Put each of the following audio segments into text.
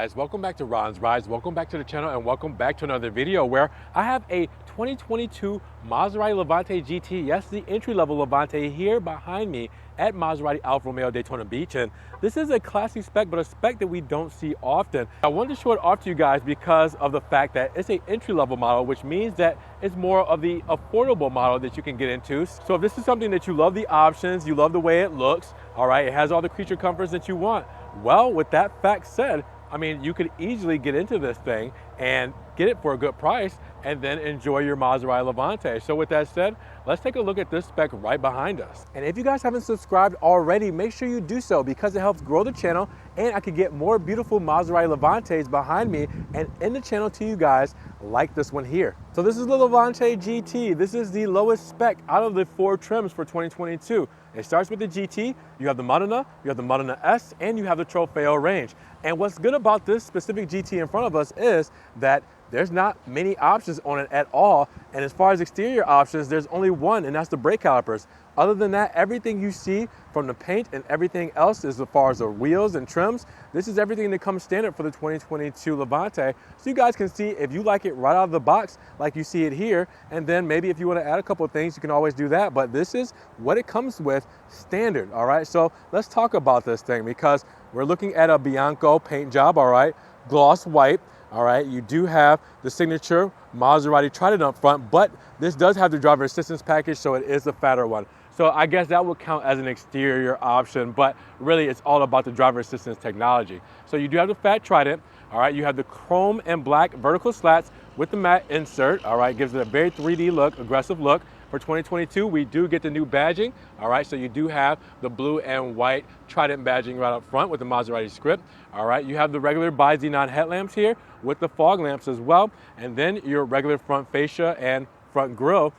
guys, welcome back to Ron's Rides, welcome back to the channel, and welcome back to another video where I have a 2022 Maserati Levante GT, yes, the entry-level Levante here behind me at Maserati Alfa Romeo Daytona Beach. And this is a classic spec, but a spec that we don't see often. I wanted to show it off to you guys because of the fact that it's an entry-level model, which means that it's more of the affordable model that you can get into. So if this is something that you love the options, you love the way it looks, all right, it has all the creature comforts that you want. Well, with that fact said, I mean, you could easily get into this thing and get it for a good price and then enjoy your Maserati Levante. So with that said, let's take a look at this spec right behind us. And if you guys haven't subscribed already, make sure you do so because it helps grow the channel and I could get more beautiful Maserati Levantes behind me and in the channel to you guys like this one here. So this is the Levante GT. This is the lowest spec out of the 4 trims for 2022. It starts with the GT, you have the Modena, you have the Modena S, and you have the Trofeo range. And what's good about this specific GT in front of us is that there's not many options on it at all. And as far as exterior options, there's only one, and that's the brake calipers. Other than that, everything you see from the paint and everything else as far as the wheels and trims, this is everything that comes standard for the 2022 Levante. So you guys can see if you like it right out of the box, like you see it here, and then maybe if you want to add a couple of things, you can always do that. But this is what it comes with standard, all right? So let's talk about this thing because we're looking at a Bianco paint job, all right? Gloss white. All right, you do have the signature Maserati Trident up front, but this does have the driver assistance package, so it is the fatter one. So I guess that would count as an exterior option, but really it's all about the driver assistance technology. So you do have the fat Trident, all right, you have the chrome and black vertical slats with the matte insert, all right, gives it a very 3D look, aggressive look. For 2022, we do get the new badging, all right, so you do have the blue and white Trident badging right up front with the Maserati script, all right. You have the regular bi-xenon headlamps here with the fog lamps as well, and then your regular front fascia and front grille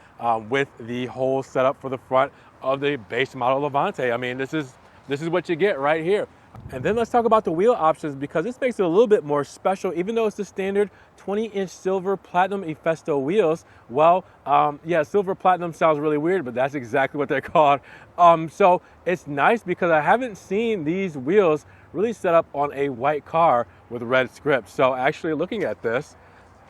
with the whole setup for the front of the base model Levante. I mean, this is what you get right here. And then let's talk about the wheel options because this makes it a little bit more special. Even though it's the standard 20-inch silver platinum Efesto wheels, well, yeah, silver platinum sounds really weird, but that's exactly what they're called. So it's nice because I haven't seen these wheels really set up on a white car with red script. So actually looking at this,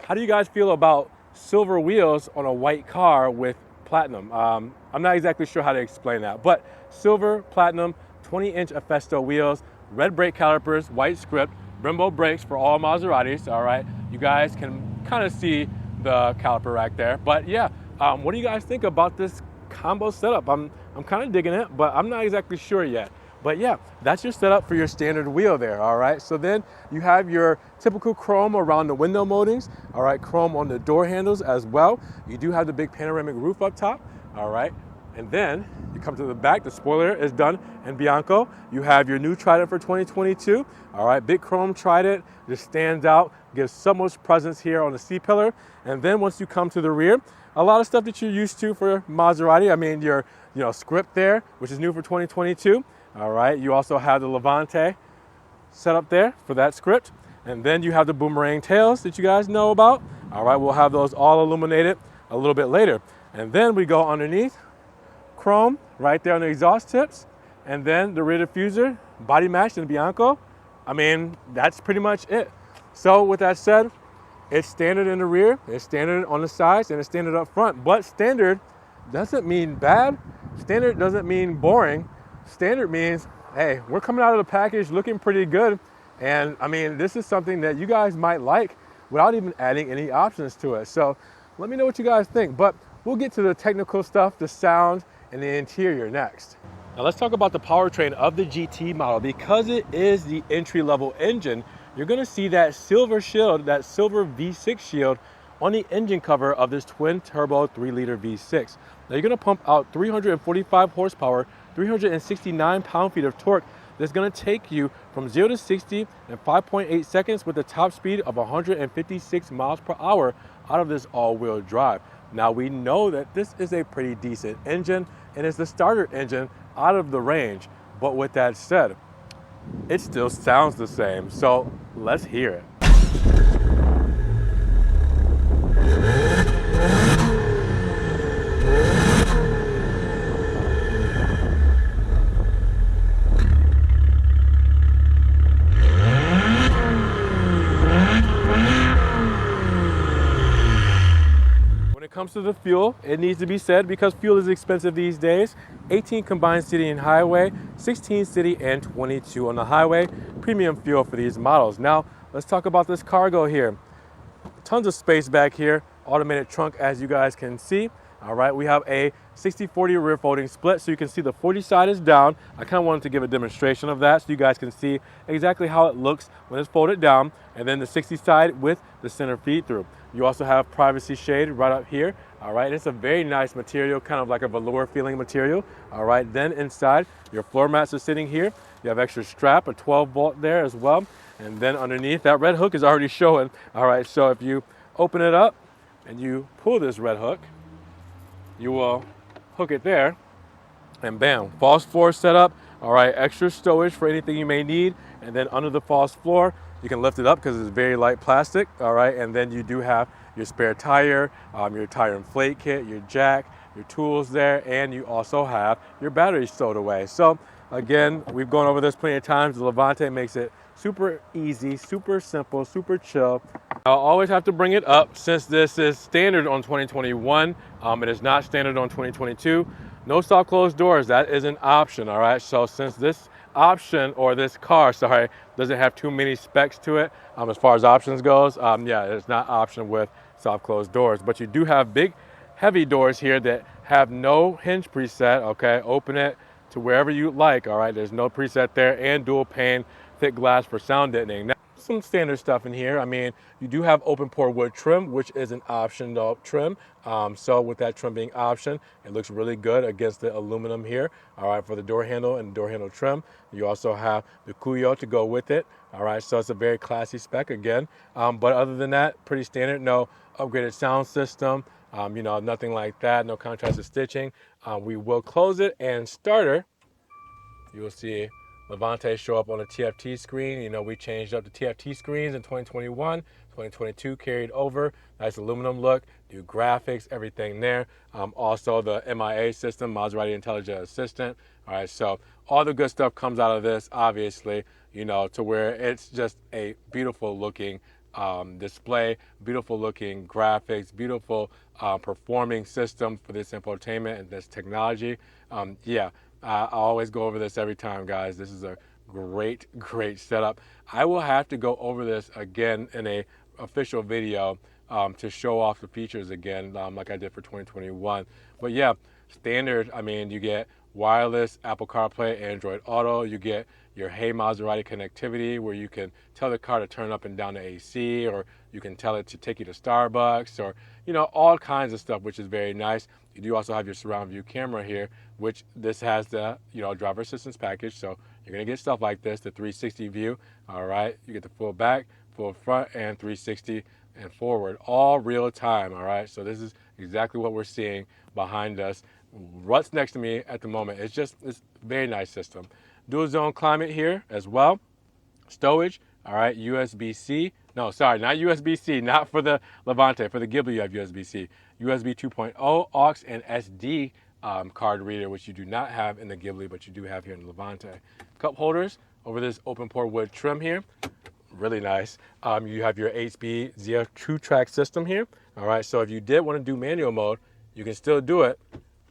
how do you guys feel about silver wheels on a white car with platinum? I'm not exactly sure how to explain that, but silver, platinum, 20-inch Efesto wheels, red brake calipers, white script, Brembo brakes for all Maseratis, all right? You guys can kind of see the caliper rack there. But yeah, what do you guys think about this combo setup? I'm kind of digging it, but I'm not exactly sure yet. But yeah, that's your setup for your standard wheel there, all right? So then you have your typical chrome around the window moldings, all right? Chrome on the door handles as well. You do have the big panoramic roof up top, all right? And then you come to the back, the spoiler is done in Bianco. You have your new Trident for 2022. All right, big chrome Trident, just stands out, gives so much presence here on the C-pillar. And then once you come to the rear, a lot of stuff that you're used to for Maserati. I mean, your script there, which is new for 2022. All right, you also have the Levante set up there for that script. And then you have the boomerang tails that you guys know about. All right, we'll have those all illuminated a little bit later. And then we go underneath. Chrome right there on the exhaust tips, and then the rear diffuser, body matched in Bianco. I mean, that's pretty much it. So with that said, it's standard in the rear, it's standard on the sides, and it's standard up front. But standard doesn't mean bad. Standard doesn't mean boring. Standard means, hey, we're coming out of the package looking pretty good. And I mean, this is something that you guys might like without even adding any options to it. So let me know what you guys think. But we'll get to the technical stuff, the sound, and the interior next. Now let's talk about the powertrain of the GT model. Because it is the entry-level engine, you're gonna see that silver shield, that silver V6 shield on the engine cover of this twin-turbo 3-liter V6. Now you're gonna pump out 345 horsepower, 369 pound-feet of torque that's gonna take you from 0 to 60 in 5.8 seconds with a top speed of 156 miles per hour out of this all-wheel drive. Now we know that this is a pretty decent engine and it's the starter engine out of the range. But with that said, it still sounds the same. So let's hear it. comes to the fuel, it needs to be said because fuel is expensive these days. 18 combined city and highway, 16 city and 22 on the highway. Premium fuel for these models. Now, let's talk about this cargo here. Tons of space back here. Automated trunk, as you guys can see. All right, we have a 60-40 rear folding split, so you can see the 40 side is down. I kind of wanted to give a demonstration of that so you guys can see exactly how it looks when it's folded down, and then the 60 side with the center feed through. You also have privacy shade right up here. All right, it's a very nice material, kind of like a velour feeling material. All right, then inside, your floor mats are sitting here. You have extra strap, a 12 volt there as well. And then underneath, that red hook is already showing. All right, so if you open it up and you pull this red hook, you will hook it there, and bam, false floor setup. All right, extra stowage for anything you may need. And then under the false floor, you can lift it up because it's very light plastic. All right, and then you do have your spare tire, your tire inflate kit, your jack, your tools there, and you also have your batteries stowed away. So again, we've gone over this plenty of times. The Levante makes it super easy, super simple, super chill. I'll always have to bring it up since this is standard on 2021. It is not standard on 2022. No soft closed doors, that is an option, all right? So since this option, or this car, sorry, doesn't have too many specs to it as far as options goes, yeah, it's not option with soft closed doors. But you do have big, heavy doors here that have no hinge preset, okay? Open it to wherever you like, all right? There's no preset there, and dual pane thick glass for sound deadening. Now, some standard stuff in here. I mean, you do have open pore wood trim, which is an optional trim. So with that trim being option, it looks really good against the aluminum here. All right, for the door handle and door handle trim. You also have the Cuyo to go with it. All right, so it's a very classy spec again. But other than that, pretty standard. No upgraded sound system. You know, nothing like that. No contrasted stitching. We will close it, and starter, you will see Levante show up on the TFT screen. You know, we changed up the TFT screens in 2021, 2022 carried over. Nice aluminum look, new graphics, everything there. Also the MIA system, Maserati Intelligent Assistant. All right, so all the good stuff comes out of this, obviously, you know, to where it's just a beautiful looking display, beautiful looking graphics, beautiful performing system for this infotainment and this technology. Yeah. I always go over this every time, guys. This is a great, great setup. I will have to go over this again in a official video to show off the features again, like I did for 2021. But yeah, standard, I mean, you get wireless Apple CarPlay, Android Auto. You get your Hey Maserati connectivity, where you can tell the car to turn up and down the AC, or you can tell it to take you to Starbucks, or, you know, all kinds of stuff, which is very nice. You do also have your surround view camera here, which this has the, you know, driver assistance package. So you're going to get stuff like this, the 360 view. All right. You get the full back, full front, and 360 and forward, all real time. All right. So this is exactly what we're seeing behind us. What's next to me at the moment? It's a very nice system. Dual zone climate here as well. Stowage. All right. USB-C. No, sorry, not USB-C, not for the Levante. For the Ghibli, you have USB-C. USB 2.0, aux, and SD card reader, which you do not have in the Ghibli, but you do have here in the Levante. Cup holders over this open pore wood trim here. Really nice. You have your 8-speed ZF True Track system here. All right, so if you did want to do manual mode, you can still do it.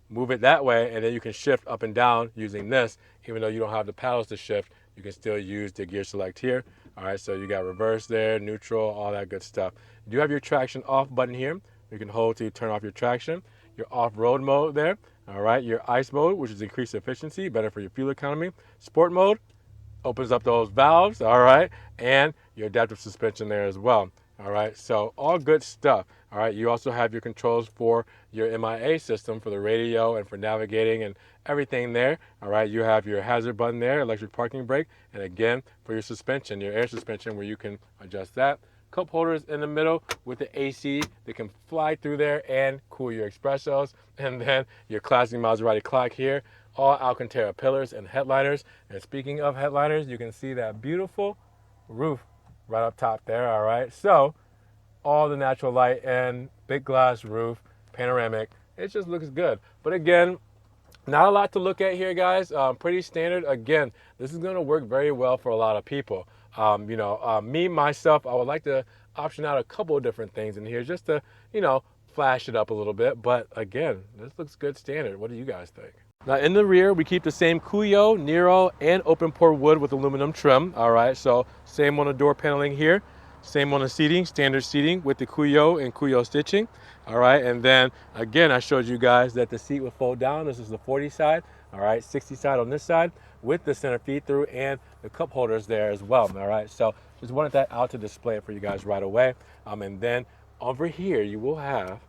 Move it that way, and then you can shift up and down using this. Even though you don't have the paddles to shift, you can still use the gear select here. All right, so you got reverse there, neutral, all that good stuff. You do have your traction off button here. You can hold to turn off your traction. Your off-road mode there. All right, your ICE mode, which is increased efficiency, better for your fuel economy. Sport mode opens up those valves, all right, and your adaptive suspension there as well. All right, so all good stuff. All right, you also have your controls for your MIA system for the radio and for navigating and everything there. All right, you have your hazard button there, electric parking brake, and again, for your suspension, your air suspension, where you can adjust that. Cup holders in the middle with the AC that can fly through there and cool your espressos. And then your classic Maserati clock here, all Alcantara pillars and headliners. And speaking of headliners, you can see that beautiful roof right up top there, all right? So all the natural light and big glass roof, panoramic, it just looks good. But again, not a lot to look at here, guys. Pretty standard. Again, this is going to work very well for a lot of people. Me, myself, I would like to option out a couple of different things in here just to, you know, flash it up a little bit, but again, this looks good standard. What do you guys think? Now in the rear, we keep the same Cuyo, Nero, and open pore wood with aluminum trim. All right, so same on the door paneling here, same on the seating, standard seating with the Cuyo and Cuyo stitching. All right, and then again, I showed you guys that the seat would fold down. This is the 40 side, all right, 60 side on this side with the center feed through and the cup holders there as well. All right, so just wanted that out to display it for you guys right away. And then over here, you will have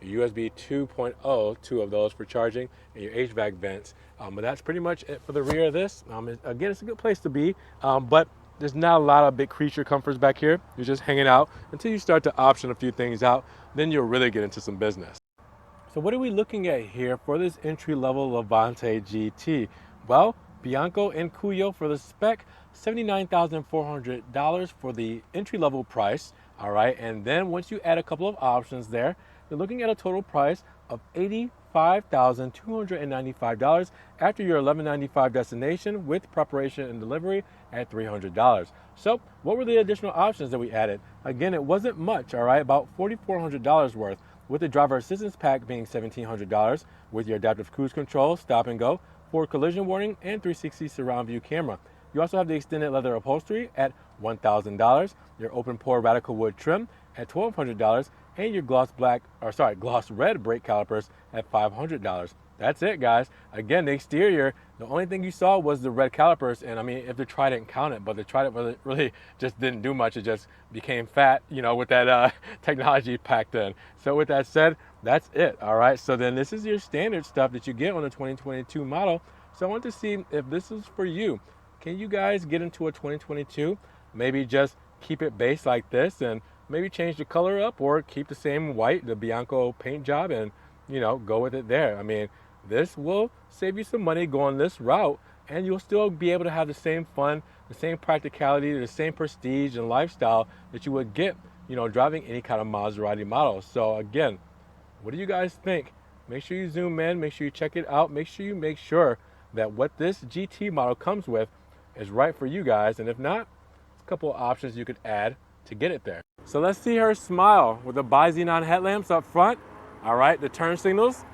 your USB 2.0, two of those for charging, and your HVAC vents. But that's pretty much it for the rear of this. Again, it's a good place to be, but there's not a lot of big creature comforts back here. You're just hanging out until you start to option a few things out. Then you'll really get into some business. So what are we looking at here for this entry-level Levante GT? Well, Bianco and Cuyo for the spec, $79,400 for the entry-level price. All right, and then once you add a couple of options there, you're looking at a total price of $85,295 after your $1,195 destination with preparation and delivery at $300. So what were the additional options that we added? Again, it wasn't much, all right, about $4,400 worth, with the driver assistance pack being $1,700 with your adaptive cruise control, stop and go, forward collision warning, and 360 surround view camera. You also have the extended leather upholstery at $1,000, your open pore radical wood trim at $1,200, and your gloss red brake calipers at $500. That's it, guys. Again, the exterior, the only thing you saw was the red calipers, and I mean, if the Trident counted, but the Trident really just didn't do much. It just became fat, you know, with that technology packed in. So with that said, that's it, all right? So then this is your standard stuff that you get on the 2022 model. So I want to see if this is for you. Can you guys get into a 2022? Maybe just keep it base like this and maybe change the color up, or keep the same white, the Bianco paint job, and, you know, go with it there. I mean, this will save you some money going this route, and you'll still be able to have the same fun, the same practicality, the same prestige and lifestyle that you would get, you know, driving any kind of Maserati model. So again, what do you guys think? Make sure you zoom in, make sure you check it out, make sure that what this GT model comes with is right for you guys, and if not, a couple of options you could add to get it there. So let's see her smile with the bi-xenon headlamps up front. All right, the turn signals,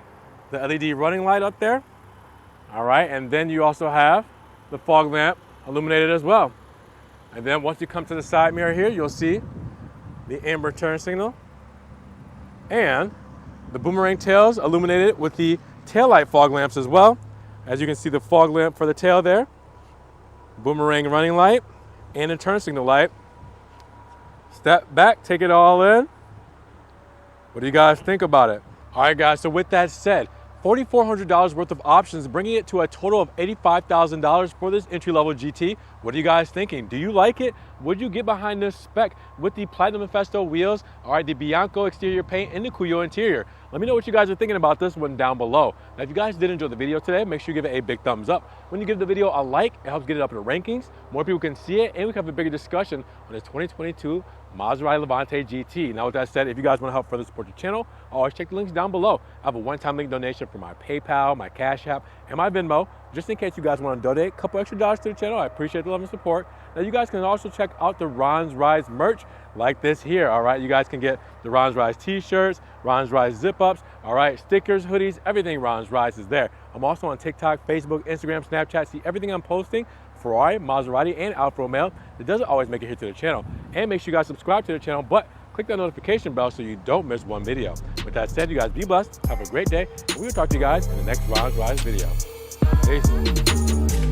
the LED running light up there. All right, and then you also have the fog lamp illuminated as well. And then once you come to the side mirror here, you'll see the amber turn signal and the boomerang tails illuminated with the taillight fog lamps as well. As you can see, the fog lamp for the tail there, boomerang running light, and the turn signal light. Step back, take it all in. What do you guys think about it? All right, guys, so with that said, $4,400 worth of options, bringing it to a total of $85,000 for this entry-level GT. What are you guys thinking? Do you like it? Would you get behind this spec with the Platinum Infesto wheels, all right, the Bianco exterior paint, and the Cuyo interior? Let me know what you guys are thinking about this one down below. Now, if you guys did enjoy the video today, make sure you give it a big thumbs up. When you give the video a like, it helps get it up in the rankings. More people can see it, and we can have a bigger discussion on this 2022 Maserati Levante GT. Now, with that said, if you guys want to help further support the channel, always check the links down below. I have a one-time link donation for my PayPal, my Cash App, and my Venmo, just in case you guys want to donate a couple extra dollars to the channel. I appreciate the love and support. Now, you guys can also check out the Ron's Rise merch like this here, all right? You guys can get the Ron's Rise t-shirts, Ron's Rise zip-ups, all right? Stickers, hoodies, everything Ron's Rise is there. I'm also on TikTok, Facebook, Instagram, Snapchat. See everything I'm posting, Ferrari, Maserati, and Alfa Romeo. It doesn't always make it here to the channel. And make sure you guys subscribe to the channel, but click that notification bell so you don't miss one video. With that said, you guys be blessed, have a great day, and we will talk to you guys in the next Ron's Rise video. Peace.